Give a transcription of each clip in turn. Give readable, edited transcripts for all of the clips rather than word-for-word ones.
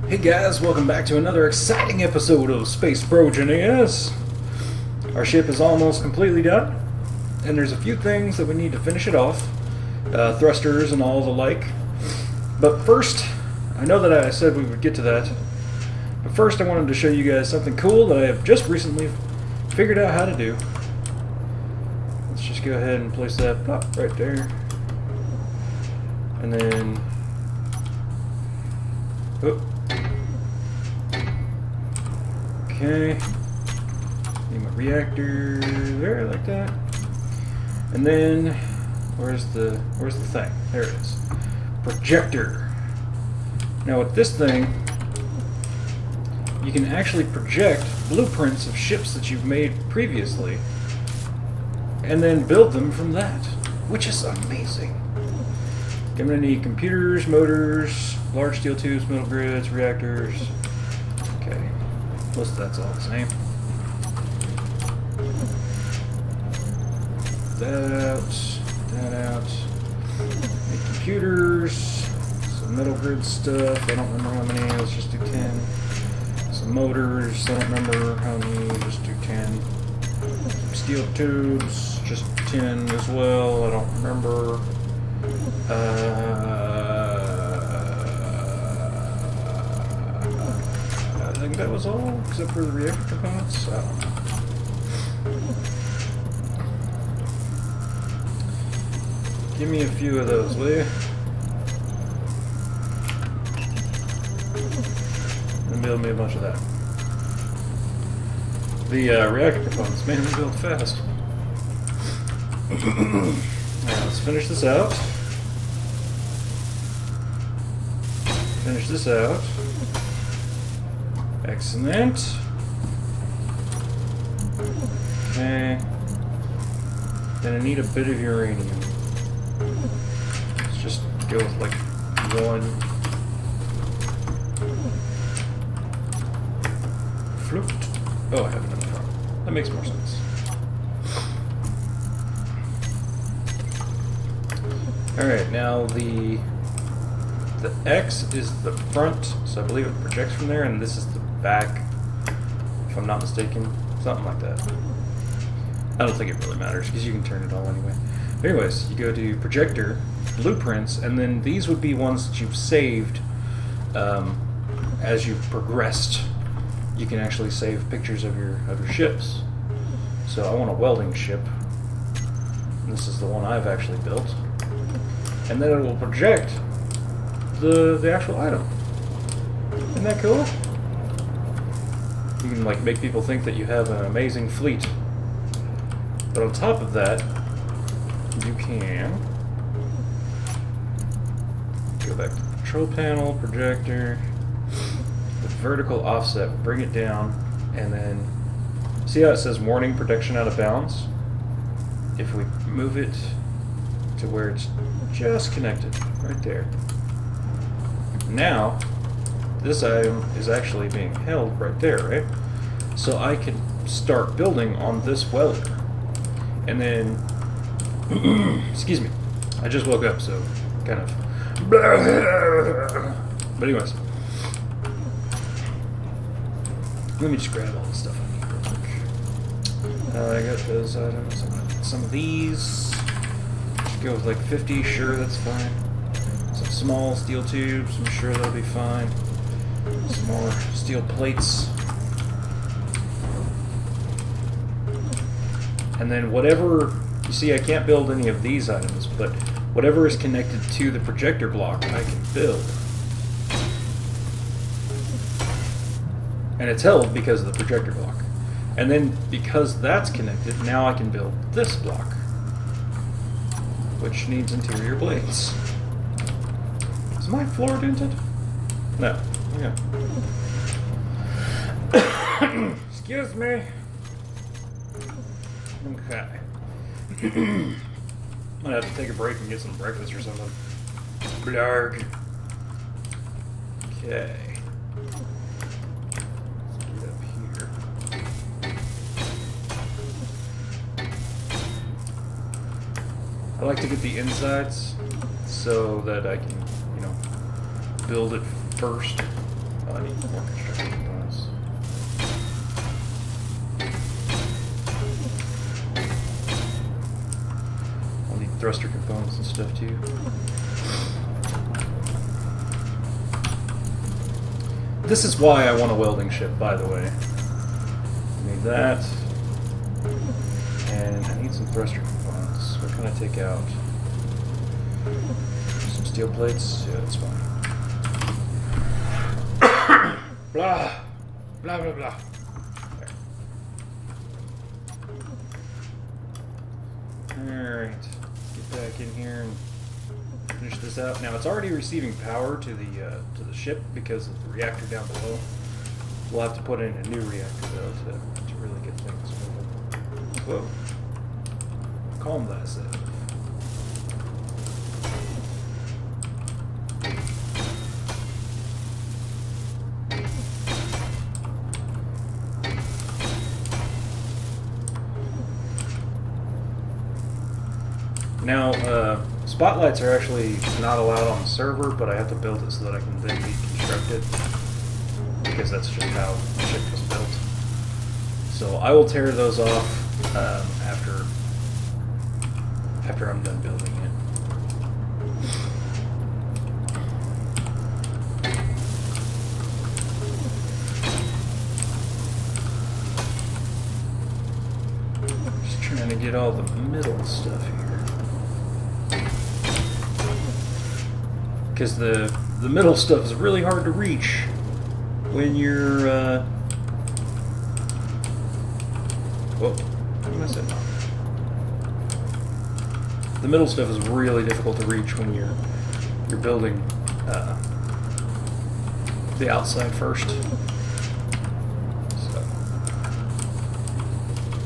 Hey guys, welcome back to another exciting episode of Space Brogineers. Our ship is almost completely done, and there's a few things that we need to finish it off. Thrusters and all the like. But first, I know that I said we would get to that, but first I wanted to show you guys something cool that I have just recently figured out how to do. Let's just go ahead and place that plop right there. And then... oh. Okay, need my reactor there, like that. And then, where's the thing? There it is. Projector. Now with this thing, you can actually project blueprints of ships that you've made previously, and then build them from that, which is amazing. I'm gonna need computers, motors, large steel tubes, metal grids, reactors. Okay. Most of that's all the same. That out. Make computers, some metal grid stuff. I don't remember how many. Let's just do 10. Some motors. I don't remember how many. Just do 10. Some steel tubes. Just 10 as well. I don't remember. I think that was all, except for the reactor components. I don't know. Give me a few of those, will you? And build me a bunch of that. The reactor components, man, we build fast. Now, let's finish this out. Finish this out. Excellent. Okay. Then I need a bit of uranium. Let's just go with like 1. Float. Oh, I have another problem. That makes more sense. Alright, now the X is the front, so I believe it projects from there, and this is the back, if I'm not mistaken. Something like that. I don't think it really matters, because you can turn it all anyway. But anyways, you go to projector, blueprints, and then these would be ones that you've saved as you've progressed. You can actually save pictures of your ships. So I want a welding ship. And this is the one I've actually built. And then it will project the actual item. Isn't that cool? You can like make people think that you have an amazing fleet. But on top of that, you can go back to the control panel, projector, the vertical offset, bring it down, and then see how it says warning protection out of bounds? If we move it to where it's just connected, right there. Now, this item is actually being held right there, right? So I can start building on this welder. And then, excuse me, I just woke up, so kind of, but anyways, let me just grab all the stuff I need real quick. I got those items, some of these, just go with like 50, sure, that's fine. Some small steel tubes, I'm sure that'll be fine. Some more steel plates. And then whatever, you see I can't build any of these items, but whatever is connected to the projector block I can build. And it's held because of the projector block. And then because that's connected, now I can build this block, which needs interior blades. Is my floor dented? No. Yeah. Excuse me. Okay. I'm gonna have to take a break and get some breakfast or something. Blarg. Okay. Let's get up here. I like to get the insides so that I can, build it first. Oh, I need more construction components. I'll need thruster components and stuff too. This is why I want a welding ship, by the way. I need that. And I need some thruster components. What can I take out? Some steel plates? Yeah, that's fine. Blah! Blah, blah, blah. Alright. Get back in here and finish this out. Now, it's already receiving power to the ship because of the reactor down below. We'll have to put in a new reactor, though, to really get things moving. Whoa. Calm thyself. Now, spotlights are actually not allowed on the server, but I have to build it so that I can then deconstruct it, because that's just how the ship was built. So I will tear those off after I'm done building it. Just trying to get all the middle stuff here. Because the middle stuff is really hard to reach when you're, whoa, what am I saying? The middle stuff is really difficult to reach when you're building the outside first. So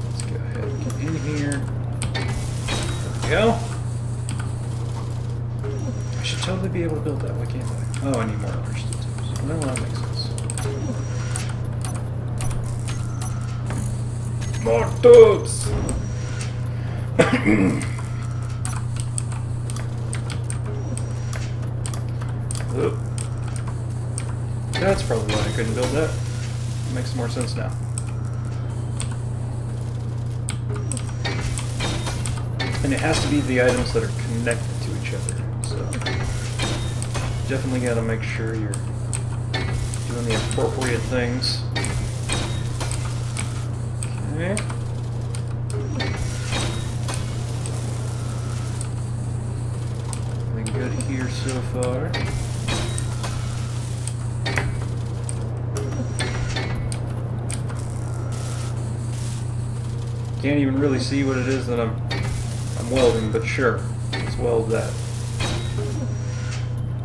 let's go ahead and get in here. There we go. I should totally be able to build that. Why can't I? Oh, I need more other steel tubes. Well, that makes sense. More tubes! Oop. That's probably why I couldn't build that. It makes more sense now. And it has to be the items that are connected to each other. So definitely got to make sure you're doing the appropriate things. Okay. Everything good here so far. Can't even really see what it is that I'm welding, but sure, let's weld that.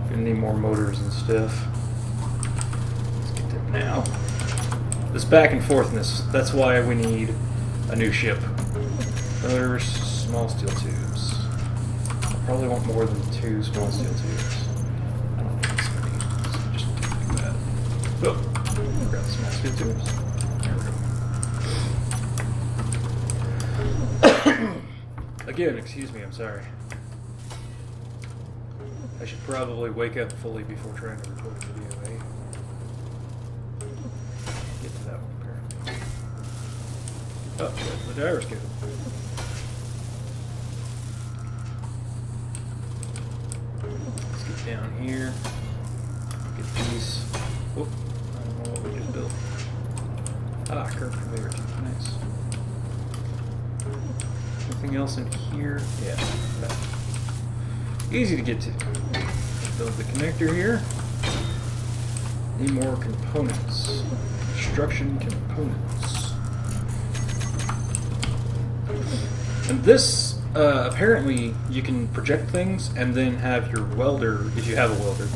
Gonna need more motors and stuff. Let's get them now. This back and forthness, that's why we need a new ship. Motors, small steel tubes. I probably want more than 2 small steel tubes. I don't need this many, so just do that. Oh, grab the small steel tubes. There we go. Again, excuse me, I'm sorry. I should probably wake up fully before trying to record a video, eh? Get to that one, apparently. Oh, the gyroscope. Let's get down here. Get these. Whoop. I don't know what we just built. Ah, curved conveyor tube. Nice. Anything else in here? Yeah. That. Easy to get to. Build the connector here. Need more components. Construction components. And this, apparently, you can project things and then have your welder, if you have a welder,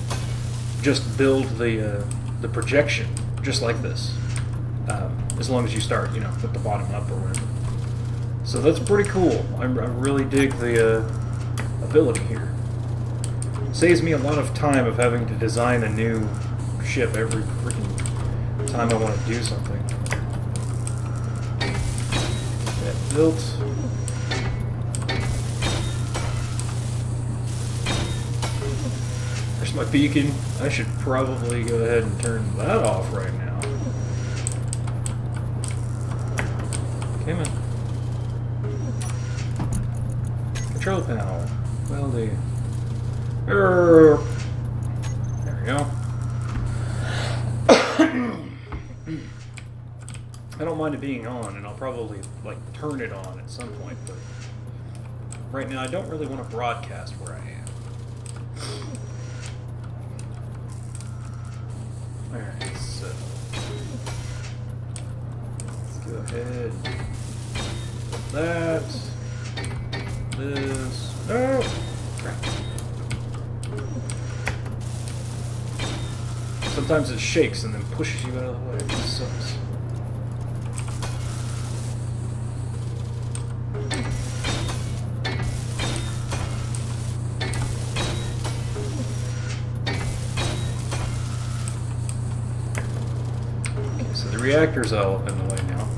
just build the projection, just like this. As long as you start, you know, with the bottom up or whatever. So that's pretty cool. I really dig the ability here. Saves me a lot of time of having to design a new ship every freaking time I want to do something. That built. There's my beacon. I should probably go ahead and turn that off right now. Come on. Control panel. Weld. There we go. I don't mind it being on, and I'll probably like turn it on at some point, but right now I don't really want to broadcast where I am. Alright, so let's go ahead. That. This. Oh! Crap. Sometimes it shakes and then pushes you out of the way. It sucks. Okay, so the reactor's all up in the way now.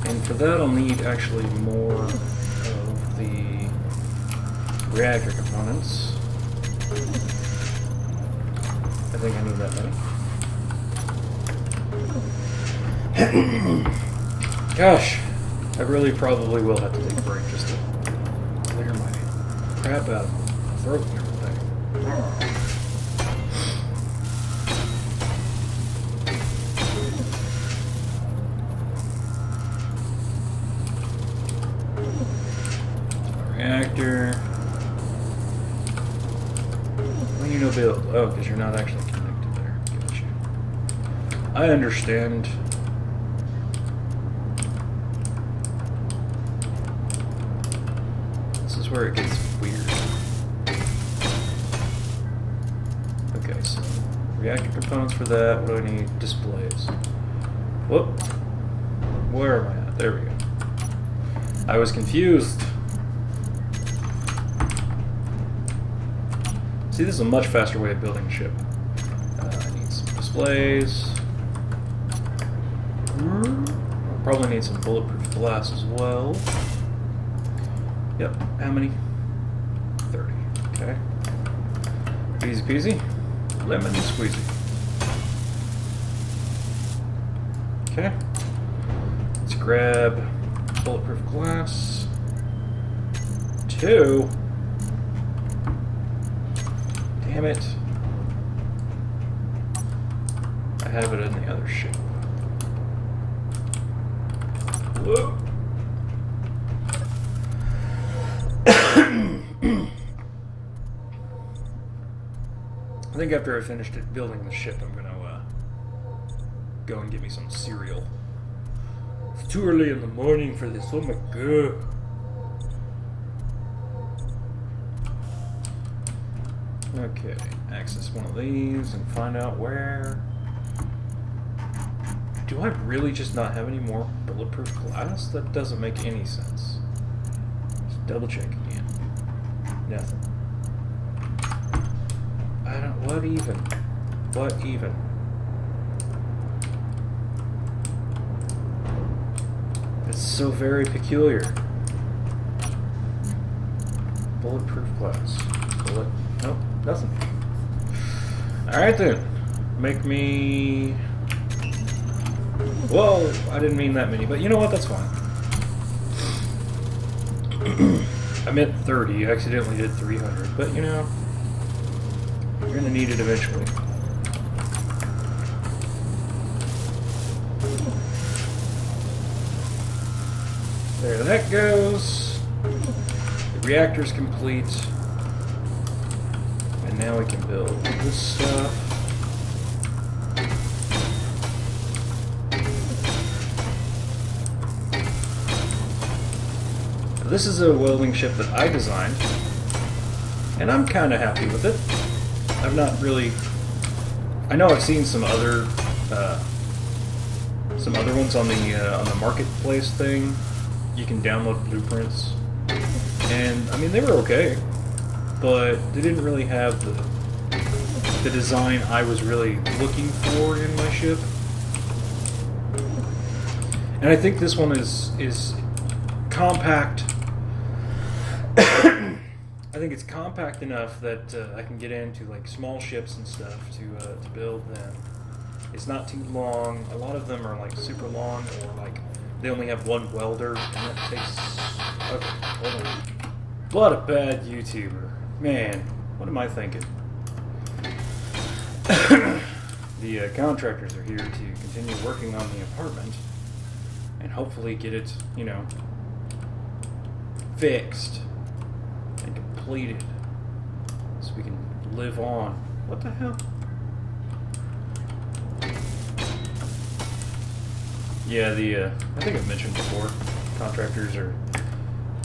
And for that I'll need actually more of the reactor components. I think I need that many. Gosh, I really probably will have to take a break just to clear my crap out of my throat and everything. Reactor. Well, you know build. Oh, because you're not actually connected there. Gotcha. I understand. This is where it gets weird. Okay, so reactor components for that. What do I need? Displays. Whoop. Where am I at? There we go. I was confused. See, this is a much faster way of building a ship. I need some displays. Probably need some bulletproof glass as well. Yep, how many? 30. Okay. Easy peasy. Lemon squeezy. Okay. Let's grab bulletproof glass. 2. Damn it. I have it in the other ship. Whoa. I think after I finished building the ship, I'm gonna go and get me some cereal. It's too early in the morning for this. Oh my god. Okay, access one of these and find out where. Do I really just not have any more bulletproof glass? That doesn't make any sense. Just double check again. Nothing. I don't. What even? What even? It's so very peculiar. Bulletproof glass. Bullet. Nope. Nothing. Alright then. Make me... Whoa, I didn't mean that many, but you know what? That's fine. I meant 30. I accidentally did 300, but you know, you're going to need it eventually. There that goes. The reactor's complete. And now we can build this stuff. This is a welding ship that I designed, and I'm kind of happy with it. I've not really... I know I've seen some other ones on the marketplace thing. You can download blueprints, and I mean they were okay, but they didn't really have the design I was really looking for in my ship. And I think this one is compact. I think it's compact enough that I can get into like small ships and stuff to build them. It's not too long. A lot of them are like super long, or like they only have one welder, and that takes. Okay, hold on. What a bad YouTuber, man! What am I thinking? The contractors are here to continue working on the apartment, and hopefully get it, you know, fixed and completed, so we can live on. What the hell? Yeah, I think I've mentioned before, contractors are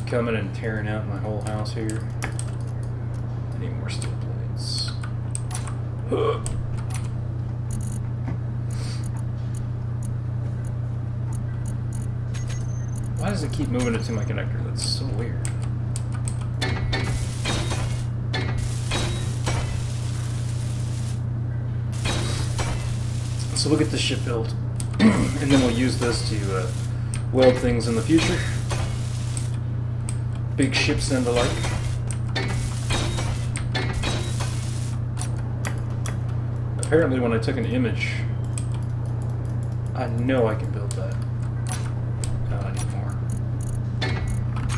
coming and tearing out my whole house here. I need more steel plates. Why does it keep moving it to my connector? That's so weird. So we'll get this ship built, and then we'll use this to weld things in the future. Big ships and the like. Apparently when I took an image, I know I can build that. No, I need more.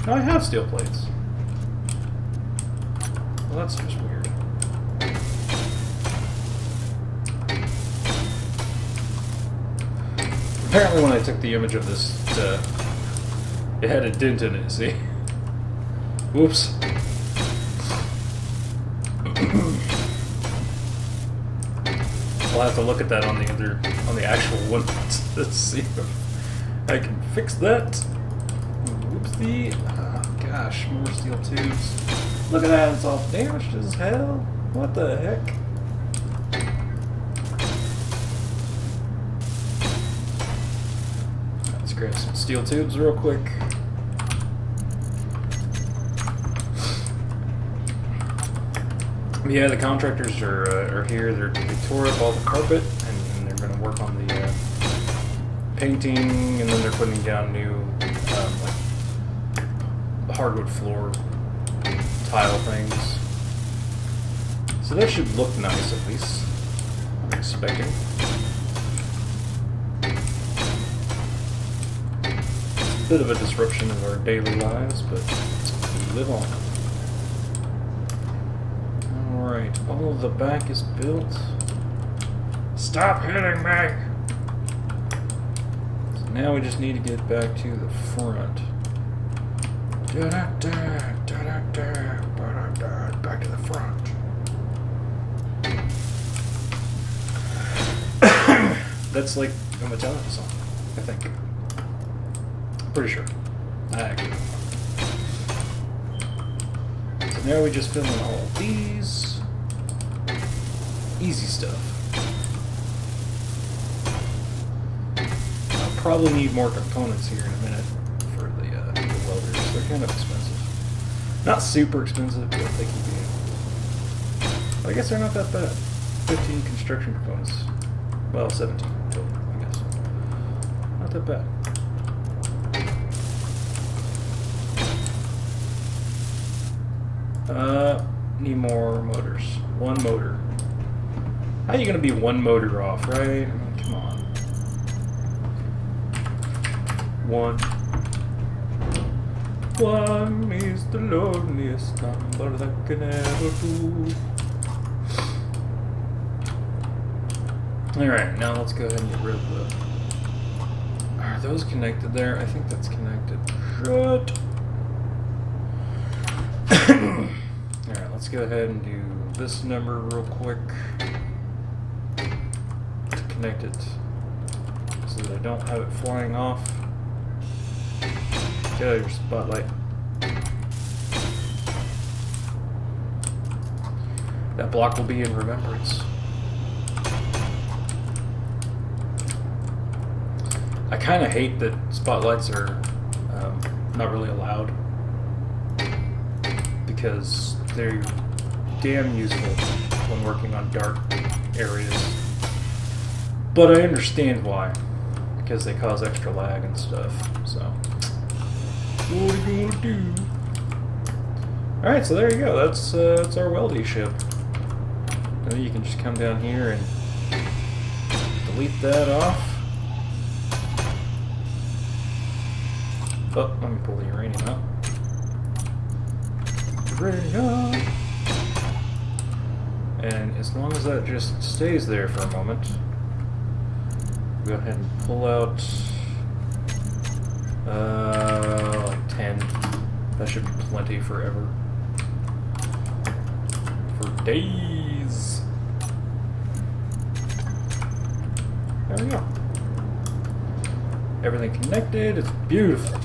No, I have steel plates. Well, that's just weird. Apparently when I took the image of this, it had a dent in it, see? Whoops. I'll have to look at that on the actual one to see if I can fix that. Whoopsie. Oh, gosh, more steel tubes. Look at that, it's all damaged as hell. What the heck? Let's grab some steel tubes real quick. Yeah, the contractors are here. They tore up all the carpet, and they're going to work on the painting, and then they're putting down new like hardwood floor tile things. So that should look nice, at least. I'm expecting. It's a bit of a disruption of our daily lives, but we live on. Alright, all of the back is built. Stop hitting me! So now we just need to get back to the front. Back to the front. That's like a Metallica song, I think. I'm pretty sure. I actually don't know. So now we just fill in all of these. Easy stuff. I'll probably need more components here in a minute for the welders. They're kind of expensive. Not super expensive, but they can be. I guess they're not that bad. 15 construction components. Well, 17 total, I guess. Not that bad. Need more motors. One motor. How are you gonna be one motor off, right? I mean, come on. One is the loneliest number that can ever do. Alright, now let's go ahead and get rid of the... Are those connected there? I think that's connected. Shut. Alright, let's go ahead and do this number real quick to connect it so that I don't have it flying off. Get out of your spotlight. That block will be in remembrance. I kind of hate that spotlights are not really allowed because they're damn useful when working on dark areas. But I understand why, because they cause extra lag and stuff. So, what are you gonna do? Alright, so there you go. That's our weldy ship. Now you can just come down here and delete that off. Oh, let me pull the uranium out. Uranium! And as long as that just stays there for a moment, go ahead and pull out like 10. That should be plenty forever. For days. There we go. Everything connected. It's beautiful.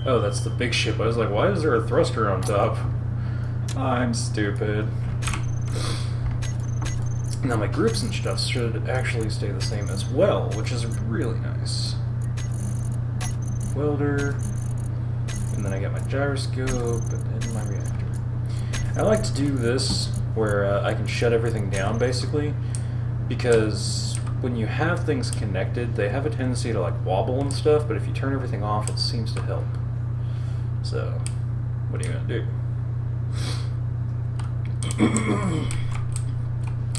Oh, that's the big ship. I was like, why is there a thruster on top? I'm stupid. Now my groups and stuff should actually stay the same as well, which is really nice. Welder, and then I got my gyroscope, and then my reactor. I like to do this where I can shut everything down, basically, because when you have things connected, they have a tendency to like wobble and stuff, but if you turn everything off, it seems to help. So, what are you gonna do?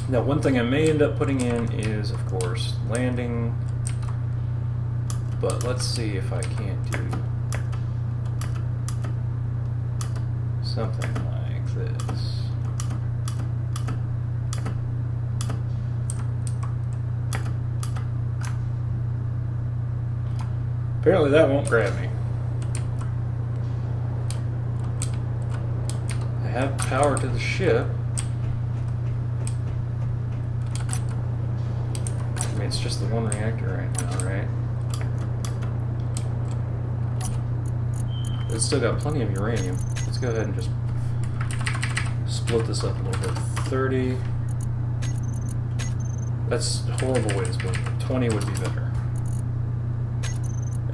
Now, one thing I may end up putting in is, of course, landing. But let's see if I can't do something like this. Apparently that won't grab me. I have power to the ship. I mean, it's just the one reactor right now, right? It's still got plenty of uranium. Let's go ahead and just split this up a little bit. 30. That's a horrible way to split it. 20 would be better.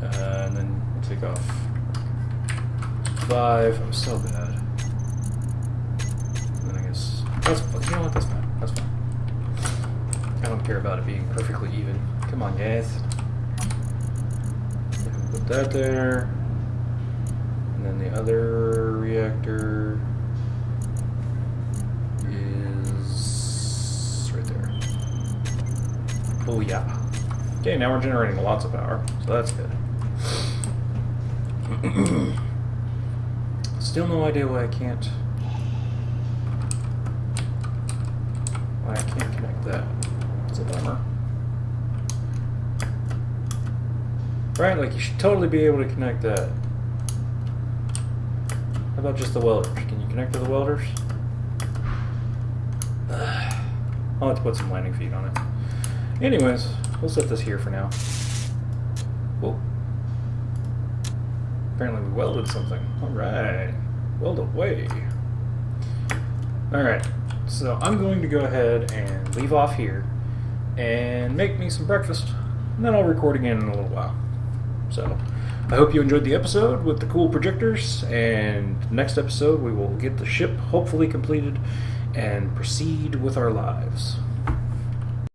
And then we'll take off 5. I'm so bad. And then I guess that's, you know what? That's fine. That's fine. I don't care about it being perfectly even. Come on, guys. Put that there. And then the other reactor is right there. Oh yeah. Okay, now we're generating lots of power, so that's good. Still no idea why I can't connect that. It's a bummer. Right, like you should totally be able to connect that. How about just the welders? Can you connect to the welders? I'll have to put some landing feet on it. Anyways, we'll set this here for now. Whoa. Apparently we welded something. Alright. Weld away. Alright. So I'm going to go ahead and leave off here and make me some breakfast. And then I'll record again in a little while. So I hope you enjoyed the episode with the cool projectors, and next episode we will get the ship hopefully completed and proceed with our lives.